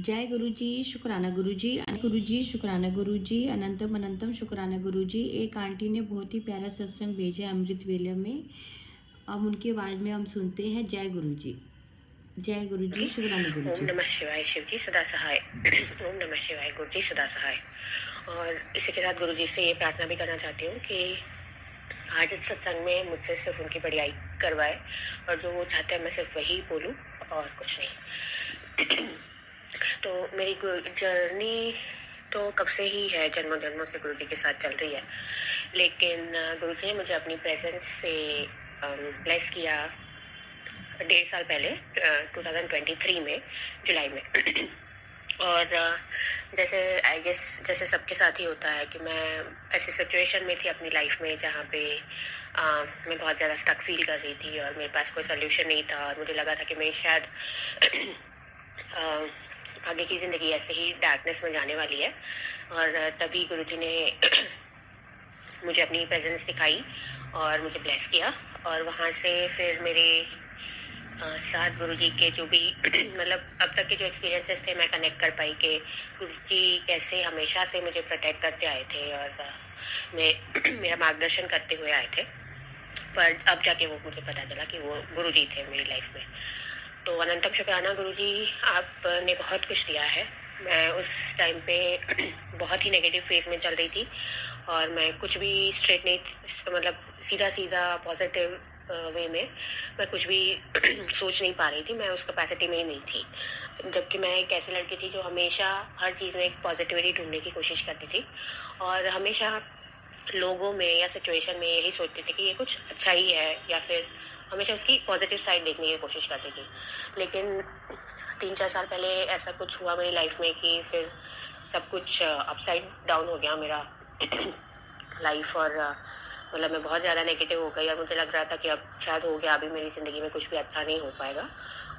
जय गुरुजी, शुक्राना गुरुजी, गुरुजी, शुक्राना गुरुजी, अनंतम अनंतम शुक्राना गुरुजी। एक आंटी ने बहुत ही प्यारा सत्संग भेजा है अमृत वेले में। अब उनकी आवाज़ में हम सुनते हैं। जय गुरुजी, जय गुरुजी, शुक्राना ओम गुरुजी। नमः शिवाय शिव जी सदा सहाय। ओम नमः शिवाय गुरु जी सदा सहाय। और इसी के साथ गुरु जी से ये प्रार्थना भी करना चाहती हूँ कि आज इस सत्संग में मुझसे सिर्फ उनकी बढ़ियाई करवाए और जो वो चाहते हैं मैं सिर्फ वही बोलूँ और कुछ नहीं। तो मेरी जर्नी तो कब से ही है, जन्मों जन्मों से गुरु जी के साथ चल रही है, लेकिन गुरु जी ने मुझे अपनी प्रेजेंस से ब्लेस किया 1.5 साल पहले 2023 में जुलाई में। और जैसे आई गेस जैसे सबके साथ ही होता है कि मैं ऐसी सिचुएशन में थी अपनी लाइफ में जहाँ पे मैं बहुत ज़्यादा स्टक फील कर रही थी और मेरे पास कोई सोल्यूशन नहीं था और मुझे लगा था कि मेरी शायद आगे की ज़िंदगी ऐसे ही डार्कनेस में जाने वाली है। और तभी गुरुजी ने मुझे अपनी प्रेजेंस दिखाई और मुझे ब्लेस किया। और वहाँ से फिर मेरे साथ गुरुजी के जो भी मतलब अब तक के जो एक्सपीरियंसेस थे मैं कनेक्ट कर पाई कि गुरुजी कैसे हमेशा से मुझे प्रोटेक्ट करते आए थे और मेरा मार्गदर्शन करते हुए आए थे। पर अब जाके वो मुझे पता चला कि वो गुरुजी थे मेरी लाइफ में। तो अनंतम शुक्राना गुरुजी, आपने बहुत कुछ दिया है। मैं उस टाइम पे बहुत ही नेगेटिव फेज में चल रही थी और मैं कुछ भी स्ट्रेट नहीं, मतलब सीधा सीधा पॉजिटिव वे में मैं कुछ भी सोच नहीं पा रही थी। मैं उस कैपेसिटी में ही नहीं थी, जबकि मैं एक ऐसी लड़की थी जो हमेशा हर चीज़ में एक पॉजिटिविटी ढूंढने की कोशिश करती थी और हमेशा लोगों में या सिचुएशन में यही सोचती थी कि ये कुछ अच्छा ही है, या फिर हमेशा उसकी पॉजिटिव साइड देखने की कोशिश करती थी। लेकिन 3-4 साल पहले ऐसा कुछ हुआ मेरी लाइफ में कि फिर सब कुछ अपसाइड डाउन हो गया मेरा लाइफ। और मतलब मैं बहुत ज़्यादा नेगेटिव हो गई और मुझे लग रहा था कि अब शायद हो गया, अभी मेरी ज़िंदगी में कुछ भी अच्छा नहीं हो पाएगा।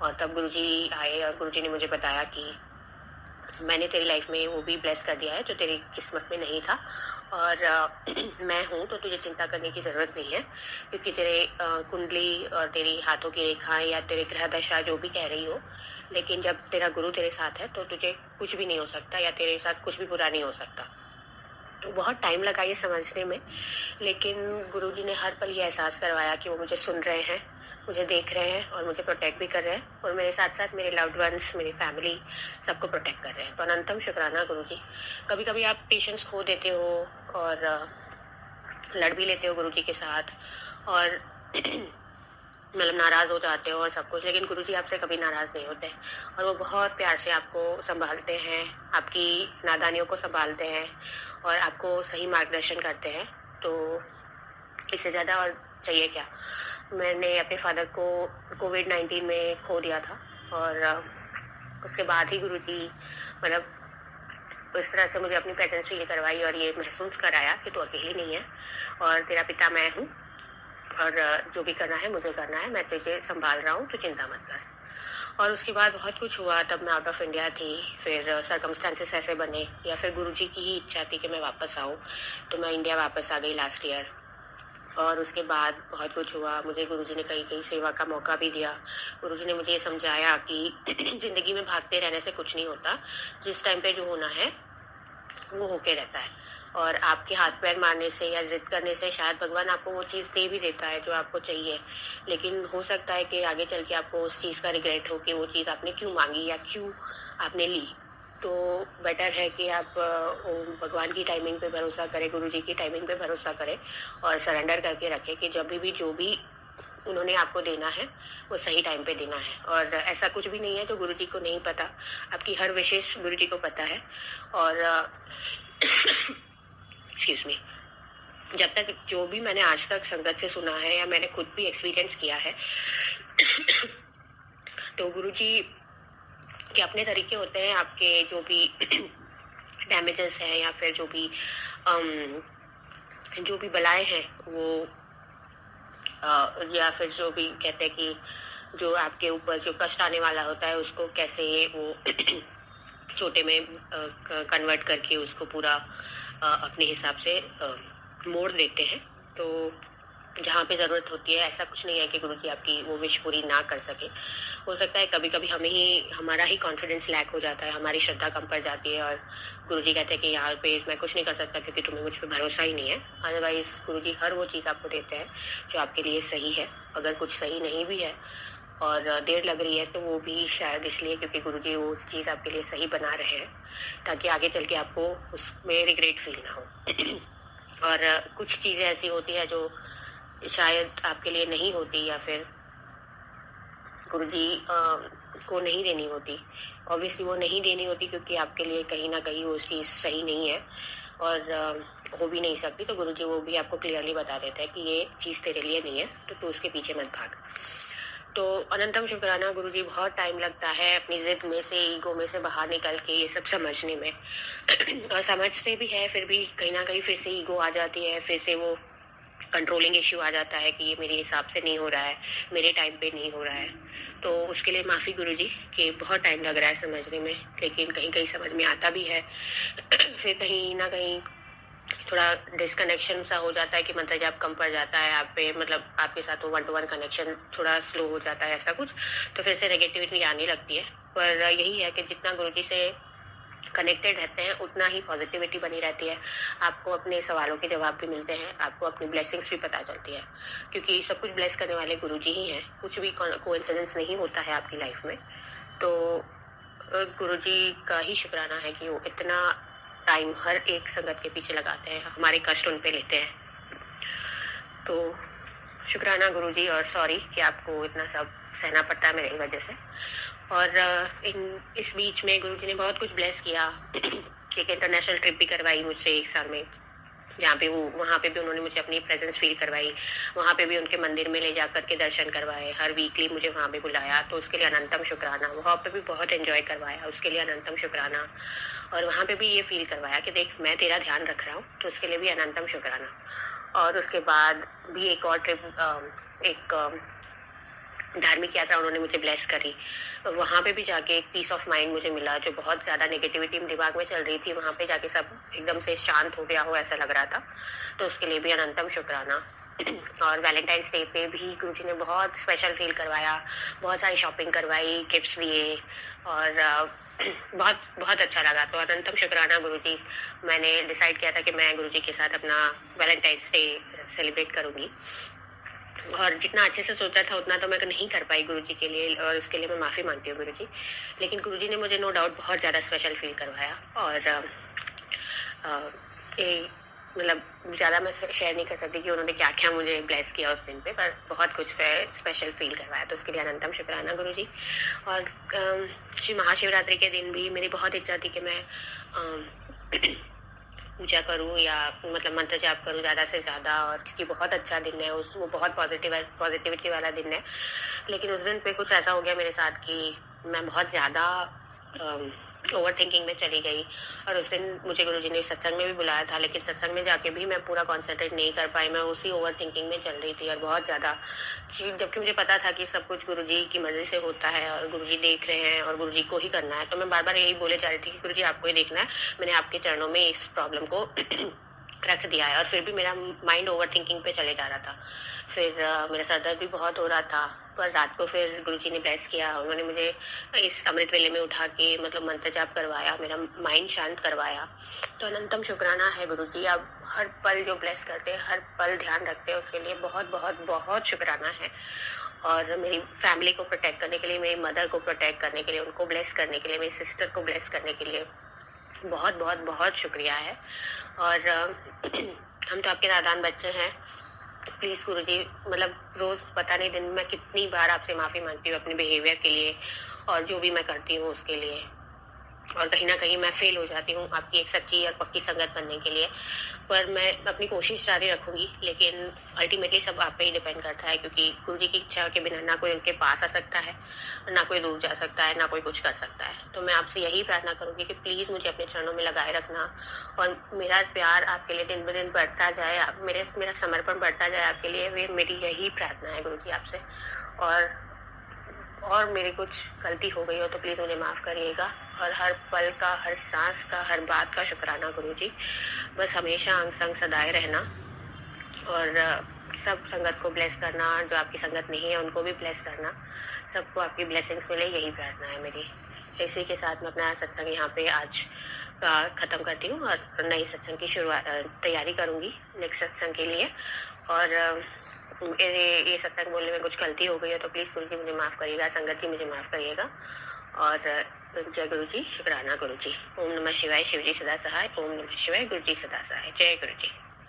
और तब गुरुजी आए और गुरुजी ने मुझे बताया कि मैंने तेरी लाइफ में वो भी ब्लेस कर दिया है जो तेरी किस्मत में नहीं था और मैं हूँ, तो तुझे चिंता करने की ज़रूरत नहीं है, क्योंकि तेरे कुंडली और तेरी हाथों की रेखाएं या तेरे ग्रह दशा जो भी कह रही हो, लेकिन जब तेरा गुरु तेरे साथ है तो तुझे कुछ भी नहीं हो सकता या तेरे साथ कुछ भी बुरा नहीं हो सकता। तो बहुत टाइम लगा ये समझने में, लेकिन गुरुजी ने हर पल ये एहसास करवाया कि वो मुझे सुन रहे हैं, मुझे देख रहे हैं और मुझे प्रोटेक्ट भी कर रहे हैं और मेरे साथ साथ मेरे लव्ड वंस, मेरी फैमिली, सबको प्रोटेक्ट कर रहे हैं। तो अनंतम शुक्राना गुरुजी। कभी कभी आप पेशेंस खो देते हो और लड़ भी लेते हो गुरुजी के साथ और मतलब नाराज़ हो जाते हो और सब कुछ, लेकिन गुरुजी आपसे कभी नाराज़ नहीं होते और वो बहुत प्यार से आपको संभालते हैं, आपकी नादानियों को संभालते हैं और आपको सही मार्गदर्शन करते हैं। तो इससे ज़्यादा और चाहिए क्या। मैंने अपने फादर को कोविड-19 में खो दिया था और उसके बाद ही गुरुजी मतलब उस तरह से मुझे अपनी प्रेजेंस फील करवाई और ये महसूस कराया कि तू अकेली नहीं है और तेरा पिता मैं हूँ और जो भी करना है मुझे करना है, मैं तुझे संभाल रहा हूँ, तू चिंता मत कर। और उसके बाद बहुत कुछ हुआ। तब मैं आउट ऑफ इंडिया थी, फिर सर्कमस्टेंसेस ऐसे बने या फिर गुरुजी की ही इच्छा थी कि मैं वापस आऊँ, तो मैं इंडिया वापस आ गई लास्ट ईयर। और उसके बाद बहुत कुछ हुआ। मुझे गुरुजी ने कहीं कहीं सेवा का मौका भी दिया। गुरुजी ने मुझे ये समझाया कि ज़िंदगी में भागते रहने से कुछ नहीं होता, जिस टाइम पे जो होना है वो होके रहता है और आपके हाथ पैर मारने से या जिद करने से शायद भगवान आपको वो चीज़ दे भी देता है जो आपको चाहिए, लेकिन हो सकता है कि आगे चल के आपको उस चीज़ का रिग्रेट हो कि वो चीज़ आपने क्यों मांगी या क्यों आपने ली। तो बेटर है कि आप भगवान की टाइमिंग पे भरोसा करें, गुरुजी की टाइमिंग पे भरोसा करें और सरेंडर करके रखें कि जब भी जो भी उन्होंने आपको देना है वो सही टाइम पे देना है। और ऐसा कुछ भी नहीं है जो गुरुजी को नहीं पता, आपकी हर विशेष गुरुजी को पता है। और एक्सक्यूज मी, जब तक जो भी मैंने आज तक संगत से सुना है या मैंने खुद भी एक्सपीरियंस किया है तो गुरुजी के अपने तरीके होते हैं। आपके जो भी डैमेजेस हैं या फिर जो भी बलाएं हैं वो या फिर जो भी कहते हैं कि जो आपके ऊपर जो कष्ट आने वाला होता है उसको कैसे वो छोटे में कन्वर्ट करके उसको पूरा अपने हिसाब से मोड़ देते हैं। तो जहाँ पे ज़रूरत होती है। ऐसा कुछ नहीं है कि गुरुजी आपकी वो विश पूरी ना कर सके। हो सकता है कभी-कभी हमारा ही कॉन्फिडेंस लैक हो जाता है, हमारी श्रद्धा कम पड़ जाती है और गुरुजी कहते हैं कि यहाँ पे मैं कुछ नहीं कर सकता क्योंकि तुम्हें मुझ पे भरोसा ही नहीं है। अदरवाइज़ गुरुजी हर वो चीज़ आपको देते हैं जो आपके लिए सही है। अगर कुछ सही नहीं भी है और देर लग रही है तो वो भी शायद इसलिए क्योंकि गुरुजी वो उस चीज़ आपके लिए सही बना रहे हैं, ताकि आगे चल के आपको उसमें रिग्रेट फील ना हो। और कुछ चीज़ें ऐसी होती है जो शायद आपके लिए नहीं होती या फिर गुरुजी को नहीं देनी होती। ऑब्वियसली वो नहीं देनी होती क्योंकि आपके लिए कहीं ना कहीं वो चीज़ सही नहीं है और हो भी नहीं सकती। तो गुरुजी वो भी आपको क्लियरली बता देते हैं कि ये चीज़ तेरे लिए नहीं है, तो तू उसके पीछे मत भाग। तो अनंतम शुक्राना गुरुजी। बहुत टाइम लगता है अपनी ज़िद में से, ईगो में से बाहर निकल के ये सब समझने में और समझते भी है, फिर भी कहीं ना कहीं फिर से ईगो आ जाती है, फिर से वो कंट्रोलिंग इश्यू आ जाता है कि ये मेरे हिसाब से नहीं हो रहा है, मेरे टाइम पे नहीं हो रहा है। तो उसके लिए माफ़ी गुरुजी कि बहुत टाइम लग रहा है समझने में, लेकिन कहीं कहीं समझ में आता भी है फिर कहीं ना कहीं थोड़ा डिस्कनेक्शन सा हो जाता है कि मंत्र जाप कम पड़ जाता है आप पे, मतलब आपके साथ वो 1-to-1 कनेक्शन थोड़ा स्लो हो जाता है, ऐसा कुछ। तो फिर से नेगेटिविटी आने लगती है। पर यही है कि जितना गुरुजी से कनेक्टेड रहते हैं उतना ही पॉजिटिविटी बनी रहती है। आपको अपने सवालों के जवाब भी मिलते हैं, आपको अपनी ब्लेसिंग्स भी पता चलती है, क्योंकि सब कुछ ब्लेस करने वाले गुरुजी ही हैं। कुछ भी कोइंसिडेंस नहीं होता है आपकी लाइफ में। तो गुरुजी का ही शुक्राना है कि वो इतना टाइम हर एक संगत के पीछे लगाते हैं, हमारे कष्ट उन पे लेते हैं। तो शुक्राना गुरुजी और सॉरी कि आपको इतना सब सहना पड़ता है मेरी वजह से। और इस बीच में गुरुजी ने बहुत कुछ ब्लेस किया। एक इंटरनेशनल ट्रिप भी करवाई मुझसे 1 साल में, जहाँ पे वहाँ पे भी उन्होंने मुझे अपनी प्रेजेंस फील करवाई। वहाँ पे भी उनके मंदिर में ले जा करके दर्शन करवाए, हर वीकली मुझे वहाँ पे बुलाया, तो उसके लिए अनंतम शुक्राना। वहाँ पे भी बहुत एंजॉय करवाया, उसके लिए अनंतम शुक्राना। और वहाँ पे भी ये फील करवाया कि देख मैं तेरा ध्यान रख रहा हूँ, तो उसके लिए भी अनंतम शुक्राना। और उसके बाद भी एक और ट्रिप, एक धार्मिक यात्रा उन्होंने मुझे ब्लेस करी। वहाँ पे भी जाके एक पीस ऑफ माइंड मुझे मिला। जो बहुत ज़्यादा नेगेटिविटी दिमाग में चल रही थी, वहाँ पे जाके सब एकदम से शांत हो गया हो ऐसा लग रहा था, तो उसके लिए भी अनंतम शुक्राना। और वैलेंटाइंस डे पे भी गुरुजी ने बहुत स्पेशल फील करवाया, बहुत सारी शॉपिंग करवाई, गिफ्ट्स दिए और बहुत बहुत अच्छा लगा। तो अनंतम शुक्राना गुरुजी। मैंने डिसाइड किया था कि मैं गुरुजी के साथ अपना वैलेंटाइंस डे सेलिब्रेट करूँगी, और जितना अच्छे से सोचा था उतना तो मैं नहीं कर पाई गुरुजी के लिए, और इसके लिए मैं माफ़ी मांगती हूँ गुरुजी। लेकिन गुरुजी ने मुझे नो डाउट बहुत ज़्यादा स्पेशल फील करवाया। और मतलब ज़्यादा मैं शेयर नहीं कर सकती कि उन्होंने क्या क्या मुझे ब्लेस किया उस दिन पे, पर बहुत कुछ स्पेशल फील करवाया, तो उसके लिए अनंतम शुक्राना गुरुजी। और श्री महाशिवरात्रि के दिन भी मेरी बहुत इच्छा थी कि मैं पूजा करूँ या मतलब मंत्र जाप करूँ ज़्यादा से ज़्यादा, और क्योंकि बहुत अच्छा दिन है वो बहुत पॉजिटिविटी वाला दिन है। लेकिन उस दिन पे कुछ ऐसा हो गया मेरे साथ कि मैं बहुत ज़्यादा ओवर थिंकिंग में चली गई। और उस दिन मुझे गुरुजी ने सत्संग में भी बुलाया था, लेकिन सत्संग में जाके भी मैं पूरा कॉन्सेंट्रेट नहीं कर पाई। मैं उसी ओवर थिंकिंग में चल रही थी और बहुत ज़्यादा, जबकि मुझे पता था कि सब कुछ गुरुजी की मर्जी से होता है और गुरुजी देख रहे हैं और गुरुजी को ही करना है। तो मैं बार बार यही बोले जा रही थी कि गुरुजी आपको ही देखना है, मैंने आपके चरणों में इस प्रॉब्लम को रख दिया है। और फिर भी मेरा माइंड ओवर थिंकिंग पे चले जा रहा था। फिर मेरा सर दर्द भी बहुत हो रहा था। पर रात को फिर गुरुजी ने ब्लेस किया, उन्होंने मुझे इस अमृत वेले में उठा के मतलब मंत्र जाप करवाया, मेरा माइंड शांत करवाया। तो अनंतम शुक्राना है गुरुजी। आप हर पल जो ब्लेस करते हैं, हर पल ध्यान रखते हैं, उसके लिए बहुत बहुत बहुत शुक्राना है। और मेरी फैमिली को प्रोटेक्ट करने के लिए, मेरी मदर को प्रोटेक्ट करने के लिए, उनको ब्लेस करने के लिए, मेरी सिस्टर को ब्लेस करने के लिए बहुत बहुत बहुत शुक्रिया है। और हम तो आपके नादान बच्चे हैं, प्लीज़ गुरुजी, मतलब रोज़ पता नहीं दिन में कितनी बार आपसे माफ़ी मांगती हूँ अपने बिहेवियर के लिए और जो भी मैं करती हूँ उसके लिए। और कहीं ना कहीं मैं फेल हो जाती हूँ आपकी एक सच्ची और पक्की संगत बनने के लिए। पर मैं अपनी कोशिश जारी रखूँगी, लेकिन अल्टीमेटली सब आप पे ही डिपेंड करता है, क्योंकि गुरुजी की इच्छा के बिना ना कोई उनके पास आ सकता है, ना कोई दूर जा सकता है, ना कोई कुछ कर सकता है। तो मैं आपसे यही प्रार्थना करूँगी कि प्लीज़ मुझे अपने चरणों में लगाए रखना, और मेरा प्यार आपके लिए दिन ब दिन बढ़ता जाए, आप मेरा समर्पण बढ़ता जाए आपके लिए। वे मेरी यही प्रार्थना है गुरुजी आपसे। और मेरी कुछ गलती हो गई हो तो प्लीज़ मुझे माफ़ करिएगा। और हर पल का, हर सांस का, हर बात का शुक्राना गुरुजी। बस हमेशा अंग संग सदाए रहना। और सब संगत को ब्लेस करना, जो आपकी संगत नहीं है उनको भी ब्लेस करना, सबको आपकी ब्लेसिंग्स मिले, यही प्रार्थना है मेरी। इसी के साथ मैं अपना सत्संग यहाँ पे आज का ख़त्म करती हूँ और नई सत्संग की शुरुआत तैयारी करूँगी नेक्स्ट सत्संग के लिए। और ये सत्संग बोलने में कुछ गलती हो गई है तो प्लीज़ गुरु जी मुझे माफ़ करिएगा, संगत जी मुझे माफ़ करिएगा। और जय गुरु जी, शुक्राना गुरु जी। ओम नमः शिवाय, शिव जी सदा सहाय। ओम नमः शिवाय, गुरु जी सदा सहाय। जय गुरु जी।